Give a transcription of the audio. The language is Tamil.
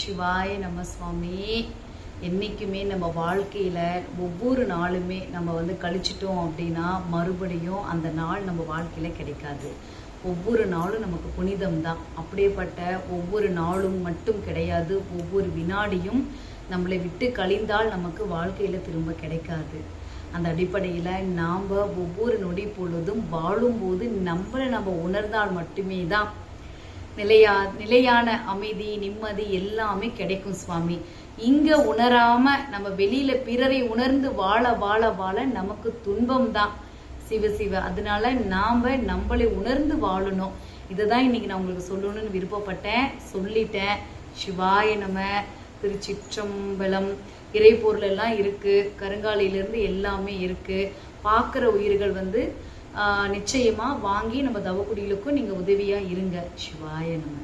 சிவாய நம சுவாமி. என்றைக்குமே நம்ம வாழ்க்கையில் ஒவ்வொரு நாளுமே நம்ம கழிச்சிட்டோம் அப்படின்னா மறுபடியும் அந்த நாள் நம்ம வாழ்க்கையில் கிடைக்காது. ஒவ்வொரு நாளும் நமக்கு புனிதம் தான். அப்படியேப்பட்ட ஒவ்வொரு நாளும் மட்டும் கிடையாது, ஒவ்வொரு வினாடியும் நம்மளை விட்டு கழிந்தால் நமக்கு வாழ்க்கையில் திரும்ப கிடைக்காது. அந்த அடிப்படையில் நாம் ஒவ்வொரு நொடி பொழுதும் வாழும்போது நம்மளை நம்ம உணர்ந்தால் மட்டுமே தான் நிலையான அமைதி, நிம்மதி எல்லாமே கிடைக்கும் சுவாமி. இங்கே உணராமல் நம்ம வெளியில் பிறரை உணர்ந்து வாழ வாழ வாழ நமக்கு துன்பம் தான். சிவ அதனால நாம் நம்மளை உணர்ந்து வாழணும். இதை தான் இன்னைக்கு நான் உங்களுக்கு சொல்லணும்னு விருப்பப்பட்டேன், சொல்லிட்டேன். சிவாய நம. திருச்சிற்றம்பலம். இறைப்பொருள் எல்லாம் இருக்குது, கருங்காலியிலேருந்து எல்லாமே இருக்குது. பார்க்குற உயிர்கள் நிச்சயமாக வாங்கி நம்ம தவக்குடிகளுக்கும் நீங்கள் உதவியாக இருங்க. சிவாய நம.